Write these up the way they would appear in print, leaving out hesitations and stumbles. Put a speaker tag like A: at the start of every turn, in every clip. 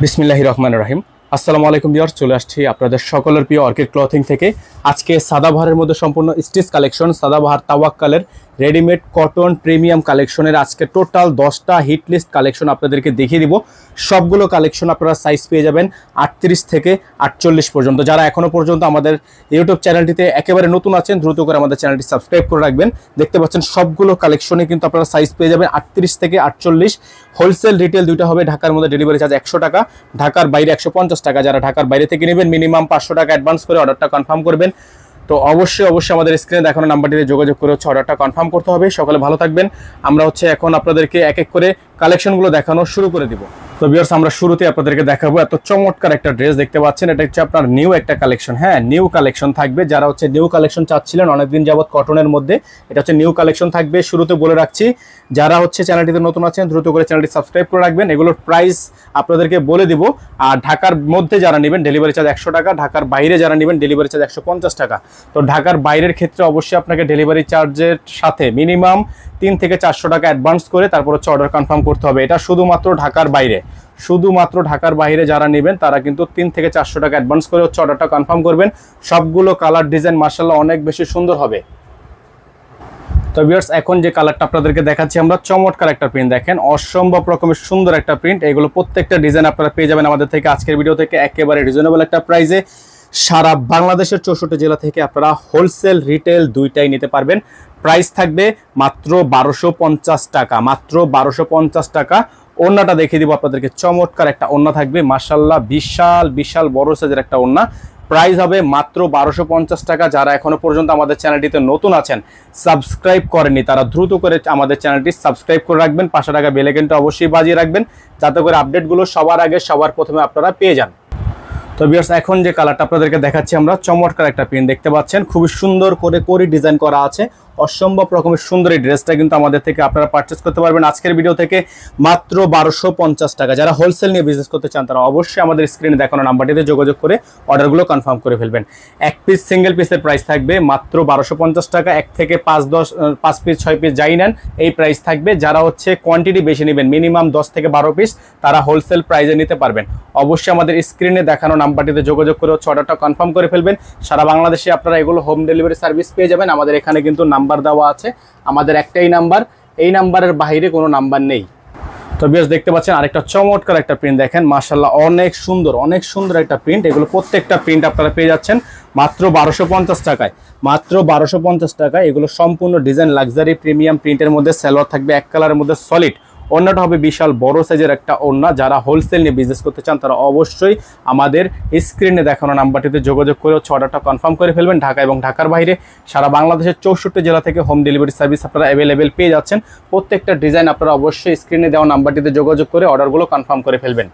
A: বিসমিল্লাহির রহমানির রহিম। আসসালামু আলাইকুম ভিউয়ার্স, চলে আসছি আপনাদের সকলের প্রিয় অর্কিড ক্লথিং থেকে। আজকে সাদাবাহারের মধ্যে সম্পূর্ণ স্টিচ কালেকশন, সাদাবাহার তাওয়াক্কালের রেডিমেড কটন প্রিমিয়াম কালেকশনের আজকে টোটাল 10টা হিট লিস্ট কালেকশন আপনাদেরকে দেখিয়ে দিব। সবগুলো কালেকশন আপনারা সাইজ পেয়ে যাবেন 38 থেকে 48 পর্যন্ত। যারা এখনো পর্যন্ত আমাদের ইউটিউব চ্যানেলটিতে একেবারে নতুন আছেন, দ্রুত করে আমাদের চ্যানেলটি সাবস্ক্রাইব করে রাখবেন। দেখতে পাচ্ছেন সবগুলো কালেকশনে কিন্তু আপনারা সাইজ পেয়ে যাবেন 38 থেকে 48। হোলসেল রিটেল দুইটা হবে। ঢাকার মধ্যে ডেলিভারি চার্জ 100 টাকা, ঢাকার বাইরে 150 টাকা। যারা ঢাকার বাইরে থেকে নেবেন মিনিমাম 500 টাকা অ্যাডভান্স করে অর্ডারটা কনফার্ম করবেন। তো অবশ্যই আমাদের স্ক্রিনে দেখানো নাম্বারটিতে যোগাযোগ করে অর্ডারটা কনফার্ম করতে হবে। সকালে ভালো থাকবেন। আমরা এখন আপনাদেরকে এক এক করে কালেকশনগুলো দেখানো শুরু করে দিব। তো ভিউয়ার্স, আমরা শুরুতে আপনাদেরকে দেখাবো এত চমৎকার একটা ড্রেস দেখতে পাচ্ছেন। এটা হচ্ছে আপনার নিউ একটা কালেকশন। হ্যাঁ, নিউ কালেকশন থাকবে। যারা নিউ কালেকশন চাচ্ছিলেন অনেকদিন যাবত কটনের মধ্যে, এটা হচ্ছে নিউ কালেকশন থাকবে। শুরুতে বলে রাখছি, যারা চ্যানেলটিতে নতুন আছেন দ্রুত করে চ্যানেলটি সাবস্ক্রাইব করে রাখবেন। এগুলোর প্রাইস আপনাদেরকে বলে দিব। আর ঢাকার মধ্যে যারা নেবেন ডেলিভারি চার্জ 100 টাকা, ঢাকার বাইরে যারা নেবেন ডেলিভারি চার্জ 150 টাকা। তো ঢাকার বাইরের ক্ষেত্রে অবশ্যই আপনাকে ডেলিভারি চার্জের সাথে মিনিমাম 3 থেকে 400 টাকা অ্যাডভান্স করে তারপর অর্ডার কনফার্ম করতে হবে। এটা শুধুমাত্র ঢাকার বাইরে। শুধুমাত্র ঢাকার বাইরে যারা নেবেন তারা কিন্তু 3 থেকে 400 টাকা অ্যাডভান্স করে অর্ডারটা কনফার্ম করবেন। সবগুলো কালার ডিজাইন মাশাআল্লাহ অনেক বেশি সুন্দর হবে। তো ভিউয়ার্স, এখন যে কালারটা আপনাদেরকে দেখাচ্ছি আমরা, চমৎকার একটা প্রিন্ট। দেখেন, অসম্ভব রকমের সুন্দর একটা প্রিন্ট। এগুলো প্রত্যেকটা ডিজাইন আপনারা পেয়ে যাবেন আমাদের থেকে আজকের ভিডিও থেকে একেবারে রিজনেবল একটা প্রাইসে। সারা বাংলাদেশের 64 জেলা থেকে আপনারা হোলসেল রিটেল দুইটাই নিতে পারবেন। প্রাইস থাকবে মাত্র 1250 টাকা, মাত্র 1250 টাকা। ওড়নাটা দেখিয়ে দিব আপনাদেরকে। চমৎকার একটা ওড়না থাকবে মাশাআল্লাহ, বিশাল বিশাল বড় সাইজের একটা ওড়না। প্রাইস হবে মাত্র 1250 টাকা। যারা এখনো পর্যন্ত আমাদের চ্যানেলটিতে নতুন আছেন, সাবস্ক্রাইব করেননি, তারা দ্রুত করে আমাদের চ্যানেলটি সাবস্ক্রাইব করে রাখবেন। পাশে টাকা বেল আইকনটা অবশ্যই বাজিয়ে রাখবেন, যাতে করে আপডেটগুলো সবার আগে সবার প্রথমে আপনারা পেয়ে যান। তো ভিউয়ার্স, এখন যে কালারটা আপনাদেরকে দেখাচ্ছি আমরা, চমৎকার একটা প্রিন্ট দেখতে পাচ্ছেন। খুবই সুন্দর করে ডিজাইন করা আছে। অসম্ভব রকমের সুন্দর এই ড্রেসটা কিন্তু আমাদের থেকে আপনারা পারচেস করতে পারবেন আজকের ভিডিও থেকে মাত্র 1250 টাকা। যারা হোলসেল নিয়ে বিজনেস করতে চান তারা অবশ্যই আমাদের স্ক্রিনে দেখানো নাম্বারটিতে যোগাযোগ করে অর্ডারগুলো কনফার্ম করে ফেলবেন। এক পিস সিঙ্গেল পিসের প্রাইস থাকবে মাত্র 1250 টাকা। 1 থেকে 5 পিস 6 পিস যাই নেন এই প্রাইস থাকবে। যারা কোয়ান্টিটি বেশি নেবেন মিনিমাম 10 থেকে 12 পিস, তারা হোলসেল প্রাইসে নিতে পারবেন। অবশ্যই আমাদের স্ক্রিনে দেখানো নাম্বারটিতে যোগাযোগ করে অর্ডারটা কনফার্ম করে ফেলবেন। সারা বাংলাদেশে আপনারা এগুলো হোম ডেলিভারি সার্ভিস পেয়ে যাবেন। আমাদের এখানে কিন্তু নাম্বার দেওয়া আছে, আমাদের একটাই নাম্বার, এই নাম্বারের বাইরে কোনো নাম্বার নেই। তো ভিউয়ার্স, দেখতে পাচ্ছেন আরেকটা চমৎকার একটা প্রিন্ট। দেখেন মাশাআল্লাহ, অনেক সুন্দর একটা প্রিন্ট। এগুলো প্রত্যেকটা প্রিন্ট আপনারা পেয়ে যাচ্ছেন মাত্র 1250 টাকায়, মাত্র 1250 টাকায়। এগুলো সম্পূর্ণ ডিজাইন লাক্সারি প্রিমিয়াম প্রিন্টের মধ্যে, সালোয়ার থাকবে এক কালারের মধ্যে সলিড। ওড়নাটা হবে বিশাল বড় সাইজের একটা ওড়না। যারা হোলসেল নিয়ে বিজনেস করতে চান তারা অবশ্যই আমাদের স্ক্রিনে দেখানো নাম্বারটিতে যোগাযোগ করে অর্ডারটা কনফার্ম করে ফেলবেন। ঢাকা এবং ঢাকার বাইরে সারা বাংলাদেশের 64 জেলা থেকে হোম ডেলিভারি সার্ভিস আপনারা অ্যাভেলেবেল পেয়ে যাচ্ছেন। প্রত্যেকটা ডিজাইন আপনারা অবশ্যই স্ক্রিনে দেওয়া নাম্বারটিতে যোগাযোগ করে অর্ডারগুলো কনফার্ম করে ফেলবেন।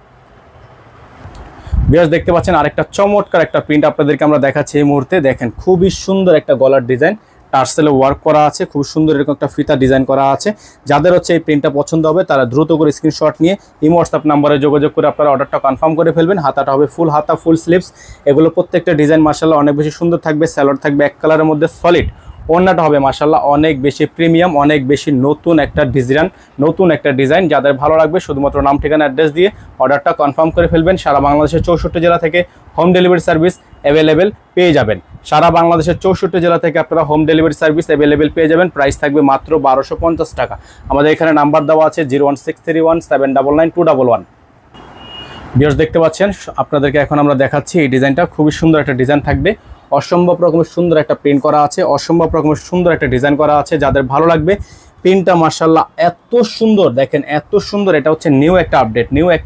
A: ভিউয়ার্স, দেখতে পাচ্ছেন আরেকটা চমৎকার একটা প্রিন্ট আপনাদেরকে আমরা দেখাচ্ছি এই মুহূর্তে। দেখেন, খুবই সুন্দর একটা গলার ডিজাইন, টার্সেলে ওয়ার্ক করা আছে, খুব সুন্দর এরকম একটা ফিতা ডিজাইন করা আছে। যাদের এই প্রিন্টটা পছন্দ হবে তারা দ্রুত করে স্ক্রিনশট নিয়ে এই হোয়াটসঅ্যাপ নাম্বারে যোগাযোগ করে আপনারা অর্ডারটা কনফার্ম করে ফেলবেন। হাতাটা হবে ফুল হাতা, ফুল স্লিভস। এগুলো প্রত্যেকটা ডিজাইন মাশাআল্লাহ অনেক বেশি সুন্দর থাকবে। সালোয়ার থাকবে এক কালারের মধ্যে সলিড। ওড়নাটা হবে মাশাআল্লাহ অনেক বেশি প্রিমিয়াম, অনেক বেশি নতুন একটা ডিজাইন। যাদের ভালো লাগবে শুধুমাত্র নাম, ঠিকানা, অ্যাড্রেস দিয়ে অর্ডারটা কনফার্ম করে ফেলবেন। সারা বাংলাদেশের 64 জেলা থেকে হোম ডেলিভারি সার্ভিস অ্যাভেলেবেল পেয়ে যাবেন। সারা বাংলাদেশের 64 জেলা থেকে আপনারা হোম ডেলিভারি সার্ভিস অ্যাভেলেবেল পেয়ে যাবেন। প্রাইস থাকবে মাত্র 1250 টাকা। আমাদের এখানে নাম্বার দেওয়া আছে 01631799211। ভিউয়ার্স, দেখতে পাচ্ছেন আপনাদেরকে এখন আমরা দেখাচ্ছি এই ডিজাইনটা। খুবই সুন্দর একটা ডিজাইন থাকবে। অসম্ভব রকমের সুন্দর একটা প্রিন্ট করা আছে, অসম্ভব রকমের সুন্দর একটা ডিজাইন করা আছে। যাদের ভালো লাগবে প্রিন্টটা মাশাআল্লাহ এত সুন্দর, দেখেন এত সুন্দর। এটা নিউ একটা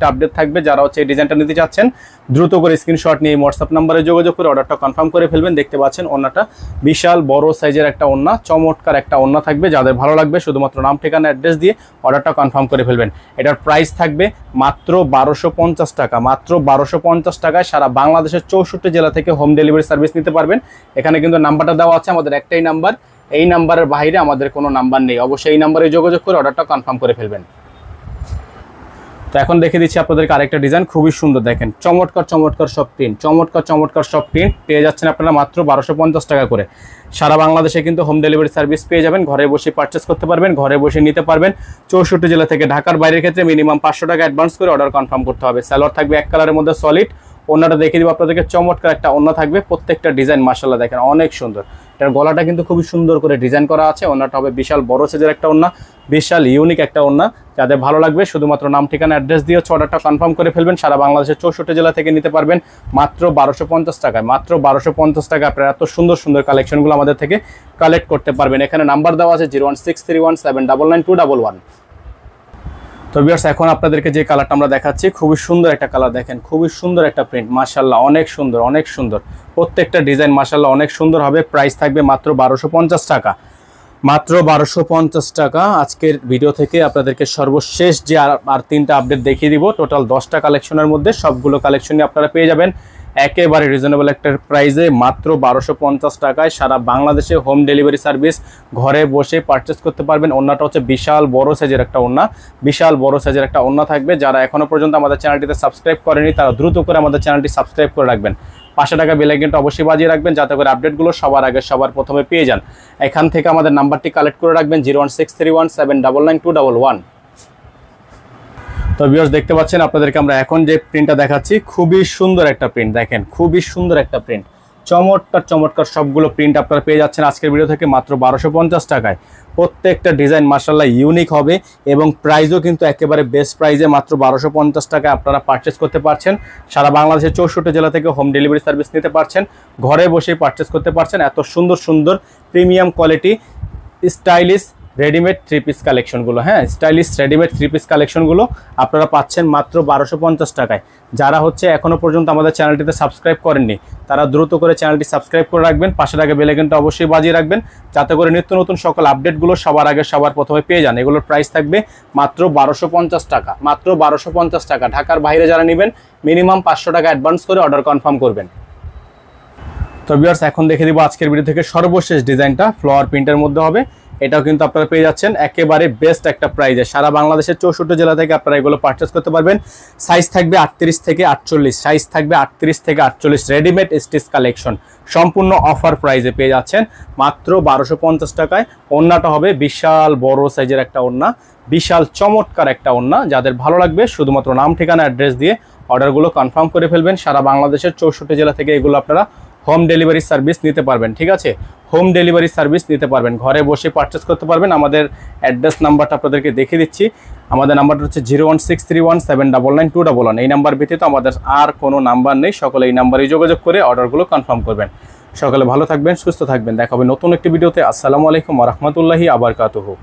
A: আপডেট থাকবে। যারা এই ডিজাইনটা নিতে চাচ্ছেন দ্রুত করে স্ক্রিনশট নিয়ে হোয়াটসঅ্যাপ নাম্বারে যোগাযোগ করে অর্ডারটা কনফার্ম করে ফেলবেন। দেখতে পাচ্ছেন ওড়নাটা বিশাল বড় সাইজের একটা ওড়না, চমৎকার একটা ওড়না থাকবে। যাদের ভালো লাগবে শুধুমাত্র নাম, ঠিকানা, অ্যাড্রেস দিয়ে অর্ডারটা কনফার্ম করে ফেলবেন। এটার প্রাইস থাকবে মাত্র 1250 টাকা, মাত্র 1250 টাকায়। সারা বাংলাদেশের 64 জেলা থেকে হোম ডেলিভারি সার্ভিস নিতে পারবেন। এখানে কিন্তু নাম্বারটা দেওয়া আছে, আমাদের একটাই নাম্বার, এই নাম্বারের বাইরে আমাদের কোনো নাম্বার নেই। অবশ্যই এই নাম্বারে যোগাযোগ করে অর্ডারটা কনফার্ম করে ফেলবেন। তো এখন দেখে দিচ্ছি আপনাদেরকে আরেকটা ডিজাইন, খুবই সুন্দর দেখেন, চমৎকার চমৎকার সব প্রিন্ট, চমৎকার চমৎকার সব প্রিন্ট পেয়ে যাচ্ছেন আপনারা মাত্র 1250 টাকা করে। সারা বাংলাদেশে কিন্তু হোম ডেলিভারি সার্ভিস পেয়ে যাবেন, ঘরে বসে পারচেস করতে পারবেন, ঘরে বসে নিতে পারবেন 64 জেলা থেকে। ঢাকার বাইরের ক্ষেত্রে মিনিমাম 500 টাকা অ্যাডভান্স করে অর্ডার কনফার্ম করতে হবে। সালোয়ার থাকবে এক কালারের মধ্যে সলিড, ওন্নাটা দেখে দিব আপনাদেরকে, চমৎকার একটা ওন্না থাকবে, প্রত্যেকটা ডিজাইন মাশাআল্লাহ দেখেন অনেক সুন্দর। এটার গলাটা কিন্তু খুবই সুন্দর করে ডিজাইন করা আছে। ওন্নাটা হবে বিশাল বড় সাইজের একটা ওন্না, বিশাল ইউনিক একটা ওন্না। যাদের ভালো লাগবে শুধুমাত্র নাম ঠিকানা অ্যাড্রেস দিয়ে অর্ডারটা কনফার্ম করে ফেলবেন। সারা বাংলাদেশের 64 জেলা থেকে নিতে পারবেন মাত্র 1250 টাকায়। মাত্র 1250 টাকা আপনারা এত সুন্দর সুন্দর কালেকশনগুলো আমাদের থেকে কালেক্ট করতে পারবেন। এখানে নাম্বার দেওয়া আছে 01631799211। তো ভিউয়ার্স এখন আপনাদেরকে যে কালারটা আমরা দেখাচ্ছি, খুবই সুন্দর একটা কালার দেখেন, খুবই সুন্দর একটা প্রিন্ট, মাশাআল্লাহ অনেক সুন্দর অনেক সুন্দর। প্রত্যেকটা ডিজাইন মাশাআল্লাহ অনেক সুন্দর হবে। প্রাইস থাকবে মাত্র 1250 টাকা, মাত্র 1250 টাকা। আজকের ভিডিও থেকে আপনাদেরকে সর্বশেষ যে আর 3টা আপডেট দেখিয়ে দিব। টোটাল 10টা কালেকশনের মধ্যে সবগুলো কালেকশনই আপনারা পেয়ে যাবেন একেবারে রিজনেবল একটা প্রাইসে, মাত্র 1250 টাকায়। সারা বাংলাদেশে হোম ডেলিভারি সার্ভিস, ঘরে বসে পারচেস করতে পারবেন। ওন্নাটা হচ্ছে বিশাল বড় সাইজের একটা ওন্না, বিশাল বড় সাইজের একটা ওন্না থাকবে। যারা এখনো পর্যন্ত আমাদের চ্যানেলটিতে সাবস্ক্রাইব করেনি তারা দ্রুত করে আমাদের চ্যানেলটি সাবস্ক্রাইব করে রাখবেন। 500 টাকা বেল আইকনটা অবশ্যই বাজিয়ে রাখবেন যাতে করে আপডেটগুলো সবার আগে সবার প্রথমে পেয়ে যান। এখান থেকে আমাদের নাম্বারটি কালেক্ট করে রাখবেন 01631799211। তো ভিউয়ার্স দেখতে পাচ্ছেন আপনাদেরকে আমরা এখন যে প্রিন্টটা দেখাচ্ছি, খুবই সুন্দর একটা প্রিন্ট দেখেন, খুবই সুন্দর একটা প্রিন্ট, চমৎকার চমৎকার সবগুলো প্রিন্ট আপনারা পেয়ে যাচ্ছেন আজকের ভিডিও থেকে মাত্র 1250 টাকায়। প্রত্যেকটা ডিজাইন মাশাআল্লাহ ইউনিক হবে এবং প্রাইসও কিন্তু একেবারে বেস্ট প্রাইসে মাত্র 1250 টাকায় আপনারা পারচেস করতে পারছেন। সারা বাংলাদেশের 64 জেলা থেকে হোম ডেলিভারি সার্ভিস নিতে পারছেন, ঘরে বসেই পারচেস করতে পারছেন। এত সুন্দর সুন্দর premium quality stylish readymade 3 piece কালেকশনগুলো, হ্যাঁ স্টাইলিশ রেডিমেড 3 পিস কালেকশনগুলো আপনারা পাচ্ছেন মাত্র 1250 টাকায়। যারা হচ্ছে এখনো পর্যন্ত আমাদের চ্যানেলটিতে সাবস্ক্রাইব করেননি তারা দ্রুত করে চ্যানেলটি সাবস্ক্রাইব করে রাখবেন, 500 টাকা বেল আইকনটা অবশ্যই বাজিয়ে রাখবেন যাতে করে নিত্য নতুন সকল আপডেটগুলো সবার আগে সবার প্রথমে পেয়ে যান। এগুলোর প্রাইস থাকবে মাত্র 1250 টাকা, মাত্র 1250 টাকা। ঢাকার বাইরে যারা নেবেন মিনিমাম 500 টাকা অ্যাডভান্স করে অর্ডার কনফার্ম করবেন। তো ভিউয়ার্স এখন দেখে দিব আজকের ভিডিও থেকে সর্বশেষ ডিজাইনটা, ফ্লাওয়ার প্রিন্টের মধ্যে হবে। এটাও কিন্তু আপনারা পেয়ে যাচ্ছেন একেবারে বেস্ট একটা প্রাইজে। সারা বাংলাদেশের 64 জেলা থেকে আপনারা এগুলো পারচেস করতে পারবেন। সাইজ থাকবে 38 থেকে 48, সাইজ থাকবে 38 থেকে 48, রেডিমেড স্টিচ কালেকশন সম্পূর্ণ অফার প্রাইজে পেয়ে যাচ্ছেন মাত্র 1250 টাকায়। ওন্নাটা হবে বিশাল বড় সাইজের একটা ওন্না, বিশাল চমৎকার একটা ওন্না। যাদের ভালো লাগবে শুধুমাত্র নাম ঠিকানা অ্যাড্রেস দিয়ে অর্ডারগুলো কনফার্ম করে ফেলবেন। সারা বাংলাদেশের 64 জেলা থেকে এগুলো আপনারা হোম ডেলিভারি সার্ভিস নিতে পারবেন, ঠিক আছে, হোম ডেলিভারি সার্ভিস নিতে পারবেন, ঘরে বসে পারচেস করতে পারবেন। আমাদের অ্যাড্রেস নাম্বারটা আপনাদেরকে দেখিয়ে দিচ্ছি। আমাদের নাম্বারটা হচ্ছে 01631799211। এই নাম্বার ব্যতীত আমাদের আর কোনো নাম্বার নেই, সকলে এই নাম্বারে যোগাযোগ করে অর্ডারগুলো কনফার্ম করবেন। সকলে ভালো থাকবেন, সুস্থ থাকবেন, দেখা হবে নতুন একটি ভিডিওতে। আসসালামু আলাইকুম ওয়া রাহমাতুল্লাহি ওয়া বারাকাতুহু।